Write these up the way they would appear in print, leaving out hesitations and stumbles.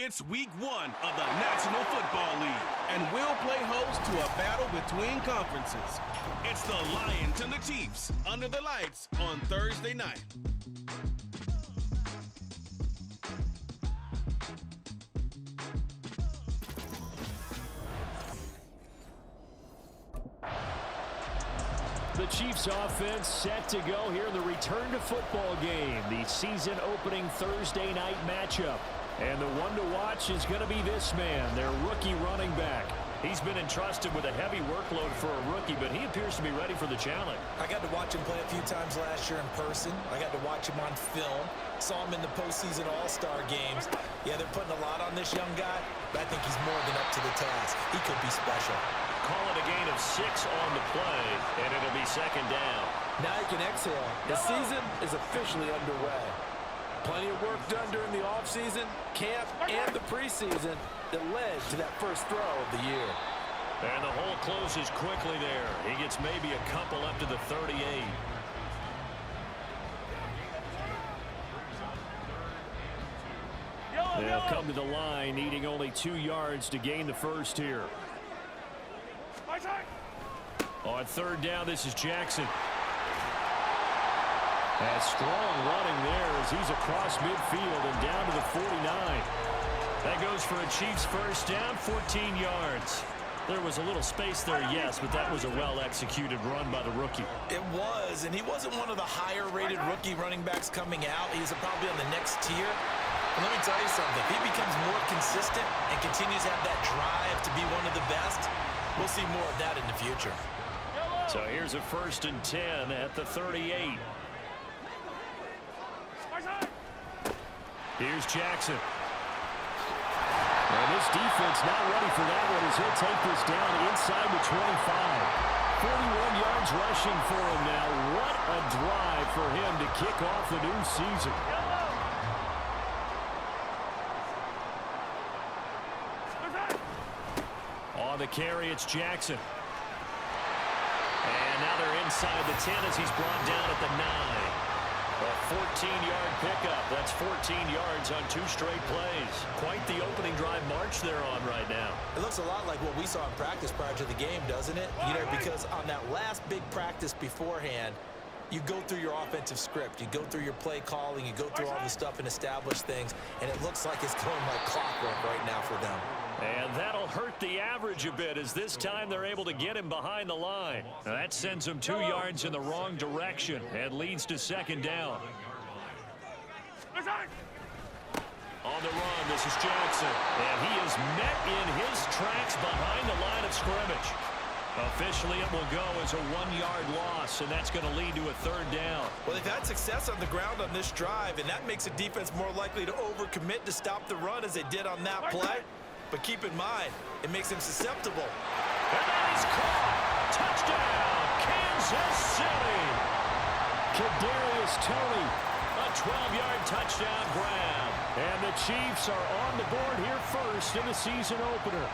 It's week 1 of the National Football League, and we'll play host to a battle between conferences. It's the Lions and the Chiefs under the lights on Thursday night. The Chiefs offense set to go here in the return to football game, the season opening Thursday night matchup. And the one to watch is going to be this man, their rookie running back. He's been entrusted with a heavy workload for a rookie, but he appears to be ready for the challenge. I got to watch him play a few times last year in person. I got to watch him on film. Saw him in the postseason All-Star games. Yeah, they're putting a lot on this young guy, but I think he's more than up to the task. He could be special. Call it a gain of 6 on the play, and it'll be second down. Now you can exhale. The season is officially underway. Plenty of work done during the offseason, camp, and the preseason that led to that first throw of the year. And the hole closes quickly there. He gets maybe a couple up to the 38. They'll come to the line, needing only 2 yards to gain the first here. On third down, this is Jackson. A strong running there as he's across midfield and down to the 49. That goes for a Chiefs first down, 14 yards. There was a little space there, yes, but that was a well-executed run by the rookie. It was, and he wasn't one of the higher-rated rookie running backs coming out. He's probably on the next tier. And let me tell you something. If he becomes more consistent and continues to have that drive to be one of the best, we'll see more of that in the future. So here's a 1st and 10 at the 38. Here's Jackson. And this defense not ready for that one as he'll take this down inside the 25. 41 yards rushing for him now. What a drive for him to kick off the new season. On the carry, it's Jackson. And now they're inside the 10 as he's brought down at the 9. A 14-yard pickup. That's 14 yards on 2 straight plays. Quite the opening drive march they're on right now. It looks a lot like what we saw in practice prior to the game, doesn't it? You know, because on that last big practice beforehand, you go through your offensive script. You go through your play calling. You go through all the stuff and establish things. And it looks like it's going like clockwork right now for them. And that'll hurt the average a bit as this time they're able to get him behind the line. Now that sends him 2 yards in the wrong direction and leads to second down. On the run, this is Jackson. And he is met in his tracks behind the line of scrimmage. Officially, it will go as a 1-yard loss, and that's going to lead to a 3rd down. Well, they've had success on the ground on this drive, and that makes a defense more likely to overcommit to stop the run as they did on that play. But keep in mind, it makes him susceptible. And that is caught. Touchdown, Kansas City. Kadarius Toney, a 12-yard touchdown grab. And the Chiefs are on the board here first in the season opener.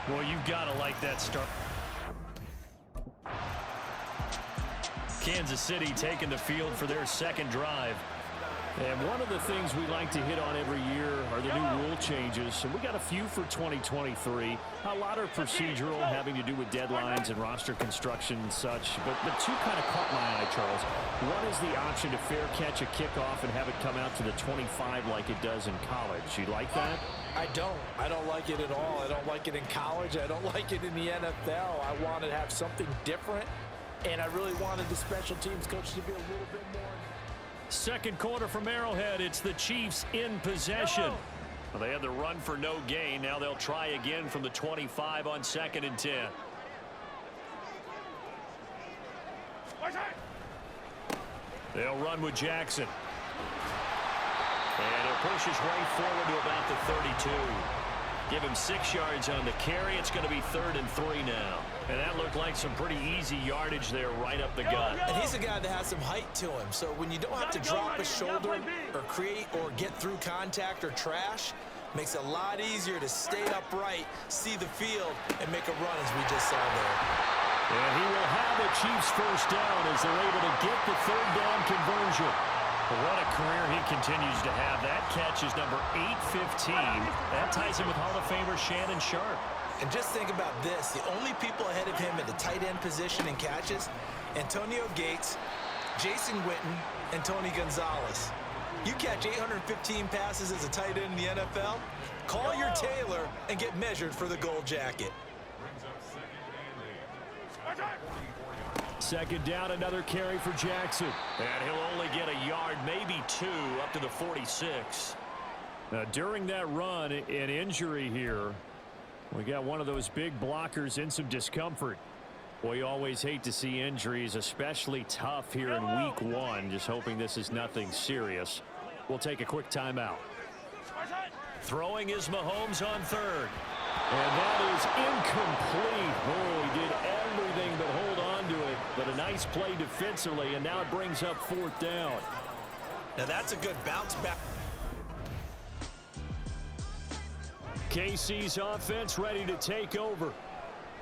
Well, you've got to like that start. Kansas City taking the field for their second drive. And one of the things we like to hit on every year are the new rule changes. And we got a few for 2023. A lot are procedural, having to do with deadlines and roster construction and such. But 2 kind of caught my eye, Charles. One is the option to fair catch a kickoff and have it come out to the 25 like it does in college. You like that? I don't. I don't like it at all. I don't like it in college. I don't like it in the NFL. I want to have something different. And I really wanted the special teams coach to be a little bit more. Second quarter from Arrowhead. It's the Chiefs in possession. Well, they had the run for no gain. Now they'll try again from the 25 on 2nd and 10. They'll run with Jackson. And he'll push his way forward to about the 32. Give him 6 yards on the carry. It's going to be 3rd and 3 now. And that looked like some pretty easy yardage there right up the gut. And he's a guy that has some height to him. So when you don't have to drop a shoulder or create or get through contact or trash, makes it a lot easier to stay upright, see the field, and make a run as we just saw there. And he will have the Chiefs first down as they're able to get the 3rd down conversion. What a career he continues to have. That catch is number 815. That ties him with Hall of Famer Shannon Sharpe. And just think about this. The only people ahead of him at the tight end position in catches, Antonio Gates, Jason Witten, and Tony Gonzalez. You catch 815 passes as a tight end in the NFL, call your tailor and get measured for the gold jacket. Second down, another carry for Jackson. And he'll only get a yard, maybe 2, up to the 46. Now, during that run, an injury here. We got one of those big blockers in some discomfort. We always hate to see injuries, especially tough here in week 1. Just hoping this is nothing serious. We'll take a quick timeout. Throwing is Mahomes on third. And that is incomplete. Oh, he did everything but hold on to it. But a nice play defensively, and now it brings up 4th down. Now that's a good bounce back. KC's offense ready to take over.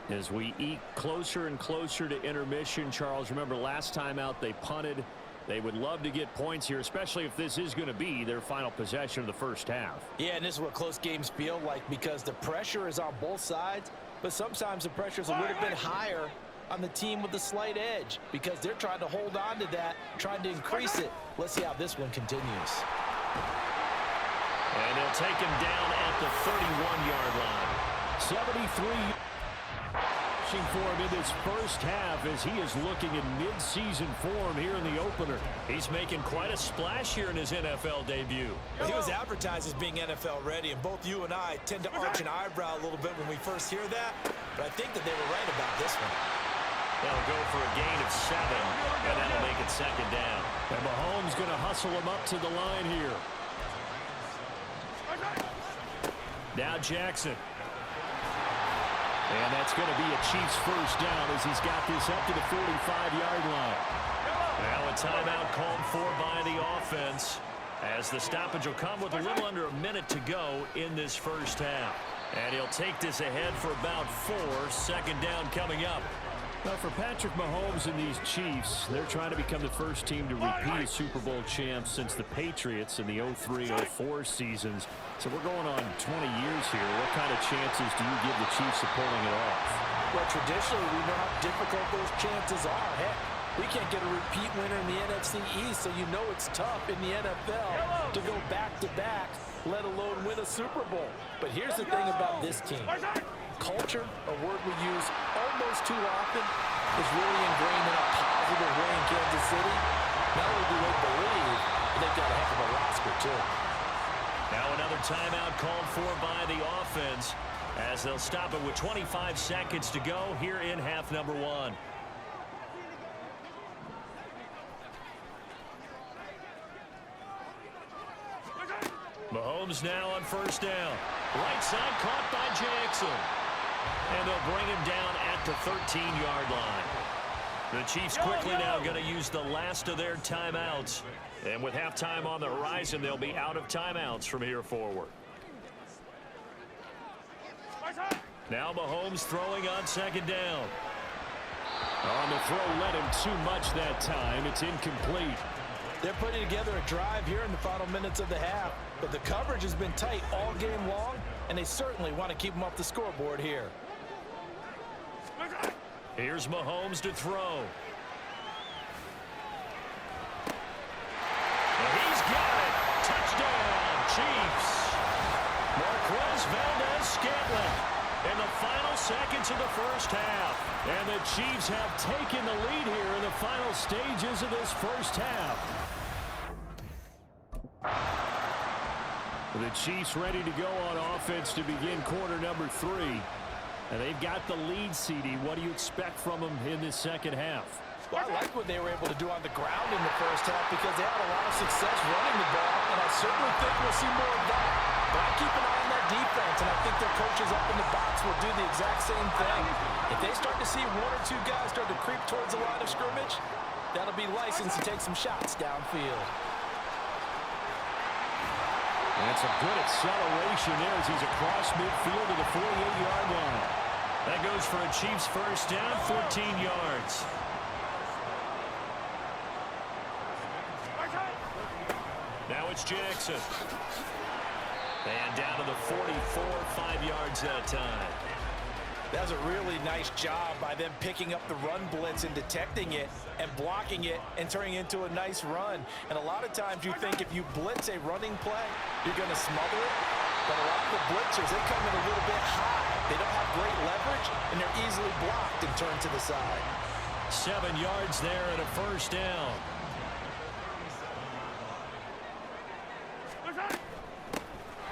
As we eke closer and closer to intermission, Charles, remember last time out they punted. They would love to get points here, especially if this is going to be their final possession of the first half. Yeah, and this is what close games feel like because the pressure is on both sides, but sometimes the pressure is a little bit higher on the team with the slight edge because they're trying to hold on to that, trying to increase it. Let's see how this one continues. And they'll take him down at the 31-yard line. 73 for him in this first half as he is looking in mid-season form here in the opener. He's making quite a splash here in his NFL debut. He was advertised as being NFL ready, and both you and I tend to arch an eyebrow a little bit when we first hear that, but I think that they were right about this one. They'll go for a gain of 7, and that'll make it second down. And Mahomes going to hustle him up to the line here. Now Jackson. And that's going to be a Chiefs first down as he's got this up to the 45-yard line. Now a timeout called for by the offense as the stoppage will come with a little under a minute to go in this first half. And he'll take this ahead for about 4. Second down coming up. Now for Patrick Mahomes and these Chiefs, they're trying to become the first team to repeat as Super Bowl champs since the Patriots in the 03-04 seasons. So we're going on 20 years here. What kind of chances do you give the Chiefs of pulling it off? Well, traditionally, we know how difficult those chances are. Heck, we can't get a repeat winner in the NFC East, so you know it's tough in the NFL to go back-to-back, let alone win a Super Bowl. But here's the thing about this team. Culture, a word we use almost too often, is really ingrained in a positive way in Kansas City. Not only do they believe, but they've got a heck of a roster, too. Now another timeout called for by the offense as they'll stop it with 25 seconds to go here in half number 1. Mahomes now on first down. Right side caught by Jackson. And they'll bring him down at the 13-yard line. The Chiefs quickly now going to use the last of their timeouts. And with halftime on the horizon, they'll be out of timeouts from here forward. Now Mahomes throwing on second down. On the throw, let him too much that time. It's incomplete. They're putting together a drive here in the final minutes of the half, but the coverage has been tight all game long, and they certainly want to keep them off the scoreboard here. Here's Mahomes to throw. And he's got it. Touchdown, Chiefs. Marquez Valdez-Scantling in the final seconds of the first half. And the Chiefs have taken the lead here in the final stages of this first half. The Chiefs ready to go on offense to begin quarter number 3. And they've got the lead, CD. What do you expect from them in this second half? Well, I like what they were able to do on the ground in the first half because they had a lot of success running the ball, and I certainly think we'll see more of that. But I keep an eye on that defense, and I think their coaches up in the box will do the exact same thing. If they start to see 1 or 2 guys start to creep towards the line of scrimmage, that'll be licensed to take some shots downfield. That's a good acceleration there as he's across midfield to the 48-yard line. That goes for a Chiefs first down, 14 yards. it's Jackson. And down to the 44, 5 yards that time. That was a really nice job by them picking up the run blitz and detecting it and blocking it and turning it into a nice run. And a lot of times you think if you blitz a running play, you're going to smother it. But a lot of the blitzers, they come in a little bit high. They don't have great leverage, and they're easily blocked and turned to the side. 7 yards there and a first down.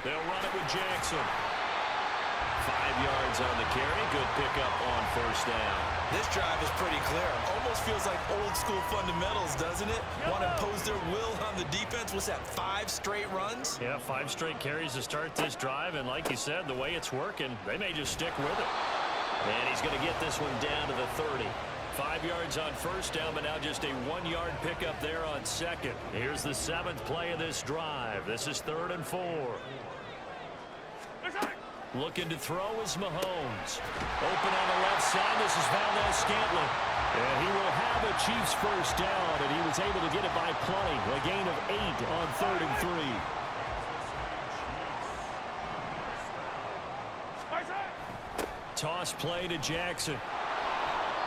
They'll run it with Jackson. 5 yards on the carry. Good pickup on first down. This drive is pretty clear. Almost feels like old school fundamentals, doesn't it? Want to impose their will on the defense. What's that, 5 straight runs? Yeah, 5 straight carries to start this drive. And like you said, the way it's working, they may just stick with it. And he's going to get this one down to the 30. 5 yards on first down, but now just a 1-yard pickup there on second. Here's the 7th play of this drive. This is 3rd and 4. Looking to throw is Mahomes. Open on the left side. This is Valdez-Scantling. And he will have a Chiefs first down, and he was able to get it by plenty. A gain of 8 on 3rd and 3. Toss play to Jackson.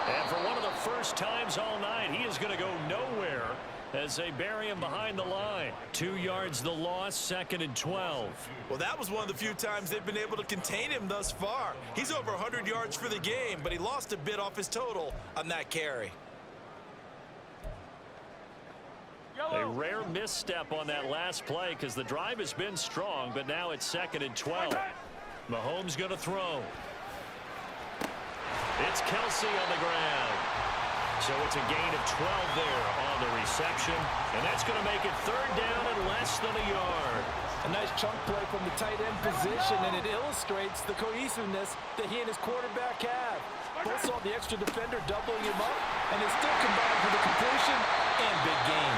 And for one of the first times all night, he is going to go nowhere as they bury him behind the line. 2 yards the loss, 2nd and 12. Well, that was one of the few times they've been able to contain him thus far. He's over 100 yards for the game, but he lost a bit off his total on that carry. A rare misstep on that last play because the drive has been strong, but now it's 2nd and 12. Mahomes going to throw. It's Kelsey on the ground. So it's a gain of 12 there on the reception, and that's going to make it 3rd down and less than a yard. A nice chunk play from the tight end position, and it illustrates the cohesiveness that he and his quarterback have. Both saw the extra defender doubling him up, and they still combined for the completion and big gain.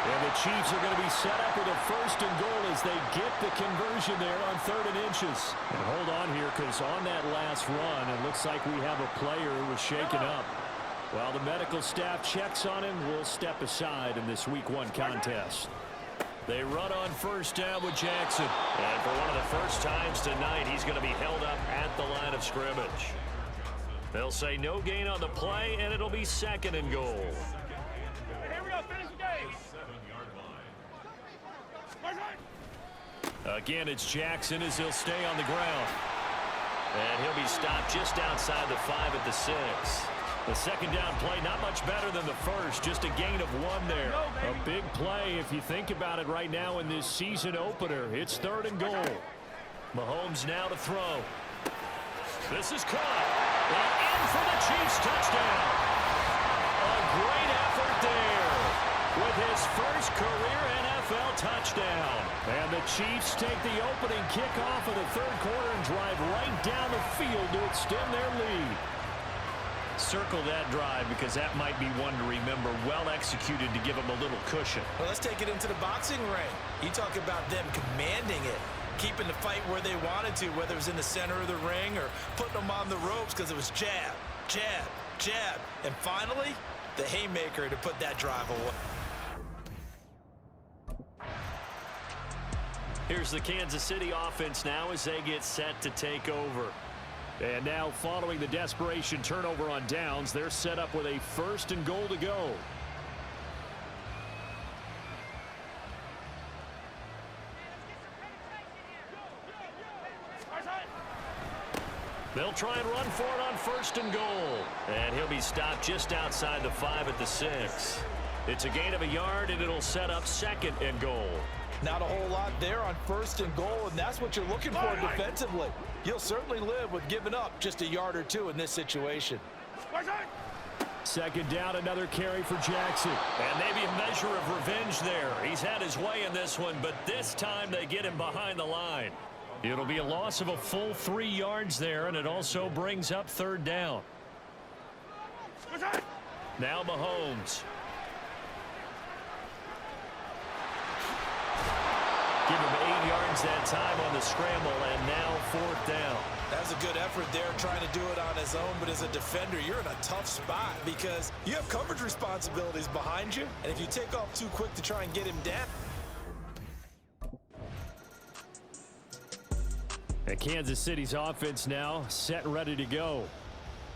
And the Chiefs are going to be set up with a 1st and goal as they get the conversion there on 3rd and inches. And hold on here, because on that last run, it looks like we have a player who was shaken up. While the medical staff checks on him, we'll step aside in this Week 1 contest. They run on first down with Jackson. And for one of the first times tonight, he's going to be held up at the line of scrimmage. They'll say no gain on the play, and it'll be 2nd and goal. Here we go, finish the game. Again, it's Jackson as he'll stay on the ground. And he'll be stopped just outside the 5 at the 6. The 2nd down play, not much better than the first, just a gain of 1 there. A big play if you think about it right now in this season opener. It's 3rd and goal. Mahomes now to throw. This is caught. And in for the Chiefs touchdown. A great effort there with his first career NFL touchdown. And the Chiefs take the opening kickoff of the 3rd quarter and drive right down the field to extend their lead. Circle that drive because that might be one to remember. Well executed to give them a little cushion. Well, let's take it into the boxing ring. You talk about them commanding it, keeping the fight where they wanted to, whether it was in the center of the ring or putting them on the ropes because it was jab, jab, jab. And finally, the haymaker to put that drive away. Here's the Kansas City offense now as they get set to take over. And now following the desperation turnover on downs, they're set up with a 1st and goal to go. They'll try and run for it on 1st and goal. And he'll be stopped just outside the 5 at the 6. It's a gain of a yard, and it'll set up 2nd and goal. Not a whole lot there on 1st and goal, and that's what you're looking for defensively. You'll certainly live with giving up just a yard or 2 in this situation. 2nd down, another carry for Jackson. And maybe a measure of revenge there. He's had his way in this one, but this time they get him behind the line. It'll be a loss of a full 3 yards there, and it also brings up 3rd down. Now Mahomes. Give him 8 yards that time on the scramble, and now 4th down. That's a good effort there, trying to do it on his own, but as a defender, you're in a tough spot because you have coverage responsibilities behind you, and if you take off too quick to try and get him down. And Kansas City's offense now set and ready to go.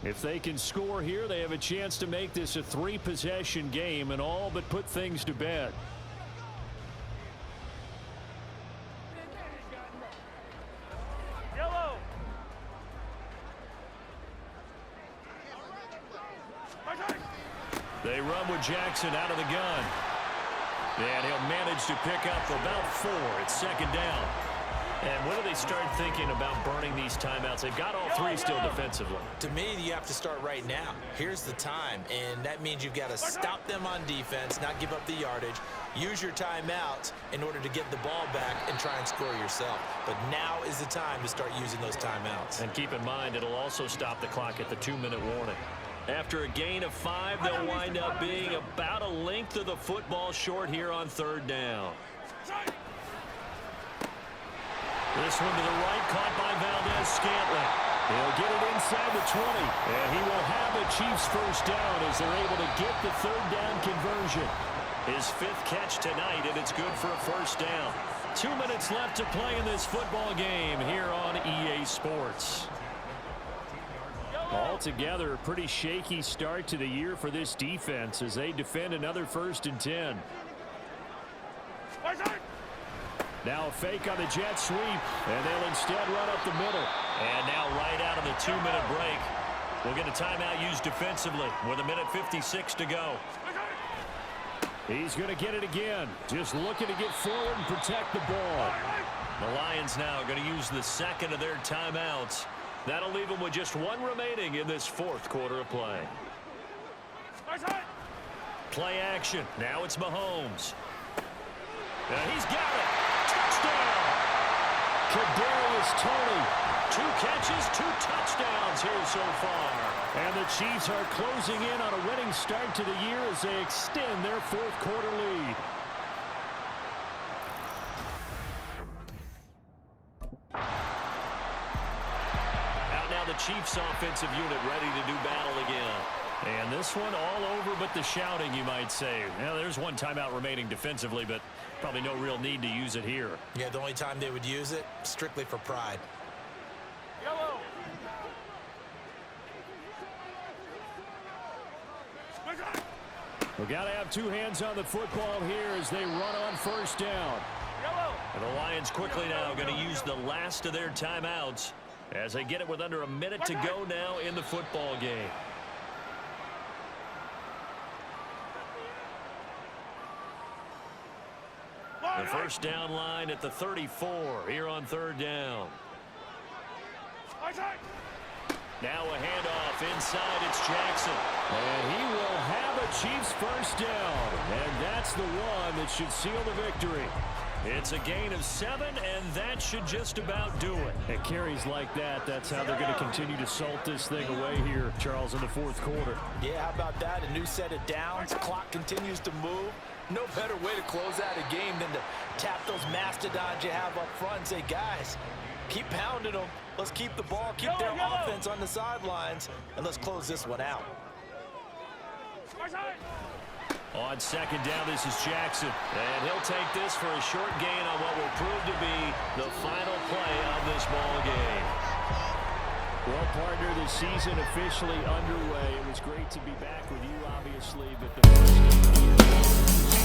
If they can score here, they have a chance to make this a 3-possession game and all but put things to bed. Yellow. They run with Jackson out of the gun. And he'll manage to pick up about 4. It's second down. And when do they start thinking about burning these timeouts? They've got all 3 still defensively. To me, you have to start right now. Here's the time, and that means you've got to stop them on defense, not give up the yardage, use your timeouts in order to get the ball back and try and score yourself. But now is the time to start using those timeouts. And keep in mind, it'll also stop the clock at the 2-minute warning. After a gain of 5, they'll wind up being about a length of the football short here on third down. This one to the right, caught by Valdez-Scantling. He'll get it inside the 20, and he will have the Chiefs first down as they're able to get the third down conversion. His 5th catch tonight, and it's good for a first down. 2 minutes left to play in this football game here on EA Sports. Altogether, a pretty shaky start to the year for this defense as they defend another 1st and 10. Now a fake on the jet sweep, and they'll instead run up the middle. And now right out of the 2-minute break, we'll get a timeout used defensively with 1:56 to go. He's going to get it again, just looking to get forward and protect the ball. The Lions now going to use the 2nd of their timeouts. That'll leave them with just 1 remaining in this 4th quarter of play. Play action. Now it's Mahomes. And he's got it. Touchdown! Kadarius Toney. 2 catches, 2 touchdowns here so far. And the Chiefs are closing in on a winning start to the year as they extend their 4th quarter lead. Out now the Chiefs offensive unit ready to do battle again. And this one all over but the shouting, you might say. Now, there's 1 timeout remaining defensively, but probably no real need to use it here. Yeah, the only time they would use it, strictly for pride. Yellow. We've got to have 2 hands on the football here as they run on first down. Yellow. And the Lions quickly now going to use the last of their timeouts as they get it with under a minute to go now in the football game. The first down line at the 34 here on third down. Now a handoff inside. It's Jackson. And he will have a Chiefs first down. And that's the one that should seal the victory. It's a gain of 7, and that should just about do it. At carries like that, that's how they're going to continue to salt this thing away here, Charles, in the 4th quarter. Yeah, how about that? A new set of downs. Clock continues to move. No better way to close out a game than to tap those mastodons you have up front and say, guys, keep pounding them. Let's keep the ball, keep their offense on the sidelines, and let's close this one out. On second down, this is Jackson. And he'll take this for a short gain on what will prove to be the final play of this ball game. Well, partner, the season officially underway. It was great to be back with you, obviously, but the first game